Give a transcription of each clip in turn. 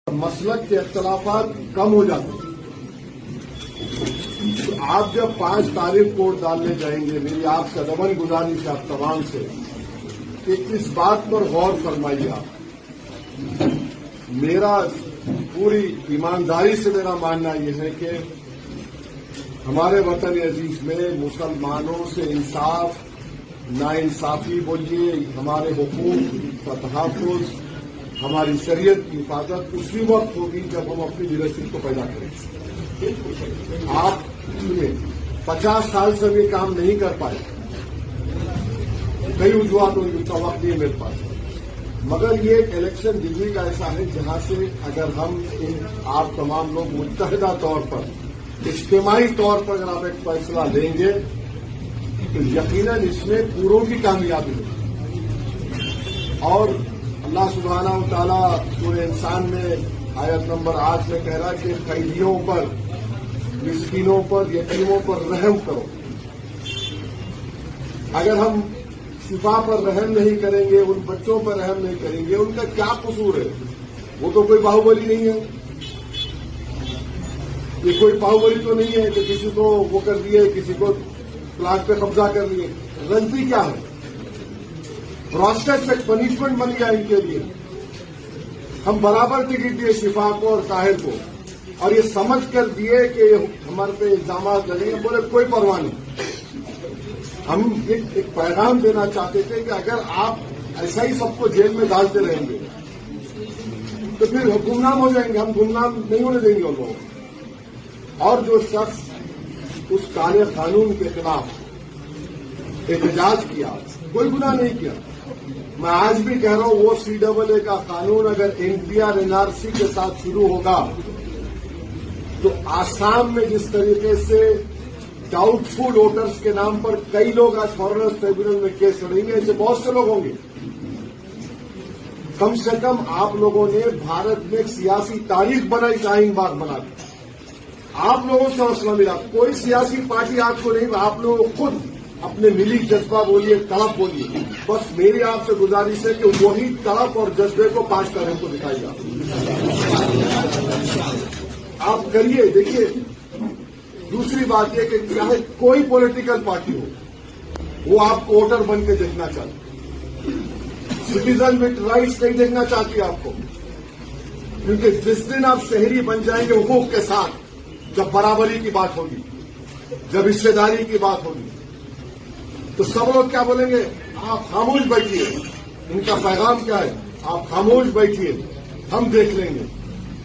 مسلک کے اختلافات کم ہو جاتے ہیں۔ تو آپ جب 5 تاریخ کو ووٹ ڈالنے جائیں گے، میری آپ سے ادباً گزارش ہے آپ تمام سے کہ اس بات پر غور فرمائیے آپ۔ میرا پوری ایمانداری سے میرا ماننا یہ ہے کہ ہمارے وطن عزیز میں مسلمانوں سے انصاف، ناانصافی بولیے، ہمارے حقوق کا تحفظ، ہماری شریعت کی حفاظت اسی وقت ہوگی جب ہم اپنی لیڈرشپ کو پیدا کریں گے۔ آپ 50 سال سے بھی کام نہیں کر پائے، کئی وجوہات ہوگی، اتنا وقت نہیں مل پائے، مگر یہ ایک الیکشن دلی کا ایسا ہے جہاں سے اگر ہم آپ تمام لوگ متحدہ طور پر، اجتماعی طور پر اگر آپ ایک فیصلہ لیں گے تو یقیناً اس میں پوروں کی کامیابی ہوگی۔ اور اللہ سبحانہ و تعالیٰ سورہ انسان میں آیت نمبر 8 میں کہہ رہا کہ قیدیوں پر، مسکینوں پر، یتیموں پر رحم کرو۔ اگر ہم شفا پر رحم نہیں کریں گے، ان بچوں پر رحم نہیں کریں گے، ان کا کیا قصور ہے؟ وہ تو کوئی باہوبلی نہیں ہے، یہ کوئی باہوبلی تو نہیں ہے کہ کسی کو وہ کر دیے، کسی کو پلاٹ پہ قبضہ کر لیے۔ غلطی کیا ہے؟ پروسیس ایک پنشمنٹ بن گیا ان کے لیے۔ ہم برابر ٹکٹ دیے شفا کو اور طاہر کو، اور یہ سمجھ کر دیے کہ ہمارے پہ الزامات لگیں گے، بولے کوئی پرواہ نہیں۔ ہم ایک پیغام دینا چاہتے تھے کہ اگر آپ ایسا ہی سب کو جیل میں ڈالتے رہیں گے تو پھر گمنام ہو جائیں گے، ہم گمنام نہیں ہونے دیں گے ان لوگوں کو۔ اور جو شخص اس کالے قانون کے خلاف احتجاج کیا، کوئی گناہ نہیں کیا۔ میں آج بھی کہہ رہا ہوں وہ CAA کا قانون اگر NPR NRC کے ساتھ شروع ہوگا تو آسام میں جس طریقے سے ڈاؤٹ فل ووٹرز کے نام پر کئی لوگ آج فارنرز ٹریبیونل میں کیس لڑیں گے، ایسے بہت سے لوگ ہوں گے۔ کم سے کم آپ لوگوں نے بھارت میں ایک سیاسی تاریخ بنائی، شاہین باغ بنا دی۔ آپ لوگوں سے حوصلہ ملا، کوئی سیاسی پارٹی آپ کو نہیں، آپ لوگوں کو خود اپنے ملی جذبہ بولیے، طلب بولیے۔ بس میری آپ سے گزارش ہے کہ وہی طلب اور جذبے کو 5 تاریخ کو دکھائیے آپ کریے۔ دیکھیے دوسری بات یہ کہ چاہے کوئی پولیٹیکل پارٹی ہو، وہ آپ کو ووٹر بن کے دیکھنا چاہتے، سٹیزن وتھ رائٹس نہیں دیکھنا چاہتی آپ کو، کیونکہ جس دن آپ شہری بن جائیں گے حقوق کے ساتھ، جب برابری کی بات ہوگی، جب حصے داری کی بات ہوگی، تو سب لوگ کیا بولیں گے؟ آپ خاموش بیٹھیے۔ ان کا پیغام کیا ہے؟ آپ خاموش بیٹھیے، ہم دیکھ لیں گے۔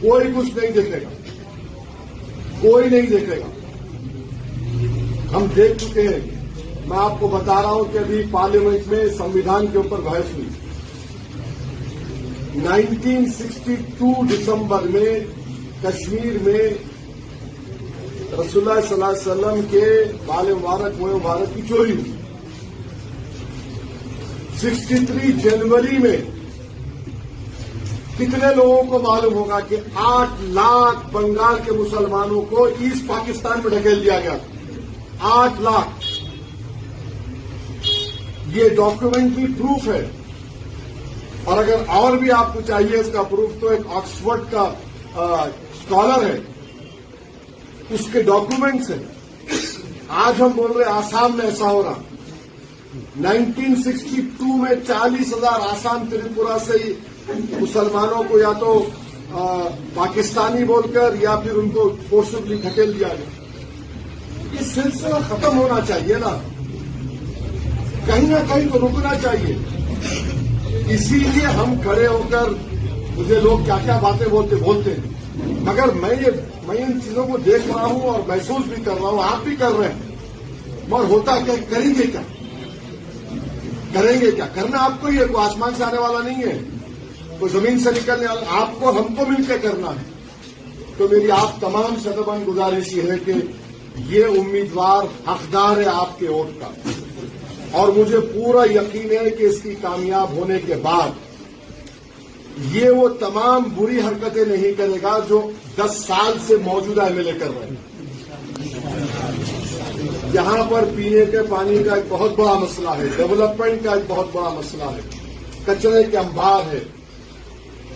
کوئی کچھ نہیں دیکھے گا، کوئی نہیں دیکھے گا، ہم دیکھ چکے ہیں۔ میں آپ کو بتا رہا ہوں کہ ابھی پارلیمنٹ میں سمویدھان کے اوپر بحث ہوئی۔ 1962 دسمبر میں کشمیر میں رسول اللہ صلی اللہ علیہ وسلم کے بال مبارک، موئے مبارک کی چوری ہوئی۔ 63 جنوری میں کتنے لوگوں کو معلوم ہوگا کہ 8 لاکھ بنگال کے مسلمانوں کو ایسٹ پاکستان میں ڈھکیل دیا گیا؟ 8 لاکھ۔ یہ ڈاکیومنٹری پروف ہے، اور اگر اور بھی آپ کو چاہیے اس کا پروف تو ایک آکسفورڈ کا اسکالر ہے، اس کے ڈاکیومنٹس ہیں۔ آج ہم بول رہے آسام میں ایسا ہو رہا۔ 1962 میں 40,000 آسام تریپورہ سے ہی مسلمانوں کو یا تو پاکستانی بول کر یا پھر ان کو فورسبلی دھکیل دیا گیا۔ یہ سلسلہ ختم ہونا چاہیے نا، کہیں نہ کہیں تو رکنا چاہیے۔ اسی لیے ہم کھڑے ہو کر، مجھے لوگ کیا کیا باتیں بولتے ہیں، مگر میں ان چیزوں کو دیکھ رہا ہوں اور محسوس بھی کر رہا ہوں، آپ بھی کر رہے ہیں، مگر ہوتا کیا؟ کریں گے کیا؟ کریں گے کیا؟ کرنا آپ کو ہی ہے، کوئی آسمان سے آنے والا نہیں ہے، کوئی زمین سے نکلنے والا، آپ کو ہم کو مل کے کرنا ہے۔ تو میری آپ تمام سے ادباً گزارش یہ ہے کہ یہ امیدوار حقدار ہے آپ کے ووٹ کا، اور مجھے پورا یقین ہے کہ اس کی کامیاب ہونے کے بعد یہ وہ تمام بری حرکتیں نہیں کرے گا جو 10 سال سے موجودہ MLA کر رہے ہیں۔ یہاں پر پینے کے پانی کا ایک بہت بڑا مسئلہ ہے، ڈیولپمنٹ کا ایک بہت بڑا مسئلہ ہے، کچرے کے انبار ہے،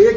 1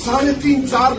3.5-4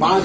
5